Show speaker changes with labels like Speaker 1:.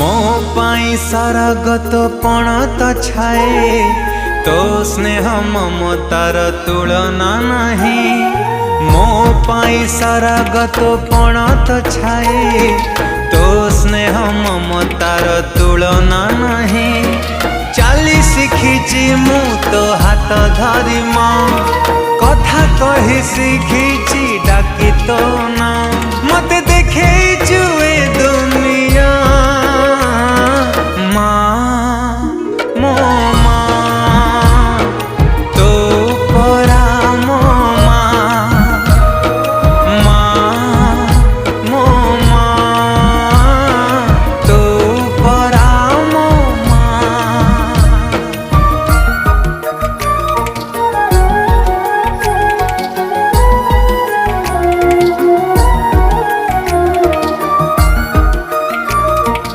Speaker 1: मो पाई सारा गत पण तो छाए तो स्नेह ममतार तुलना नहीं। मो पाई सारा गत पण तो छाए तो स्नेह ममतार तुलना नहीं। चाली शिखिची मु तो हाथ धरी माँ कथा कही शिखिची डाकी तो ना।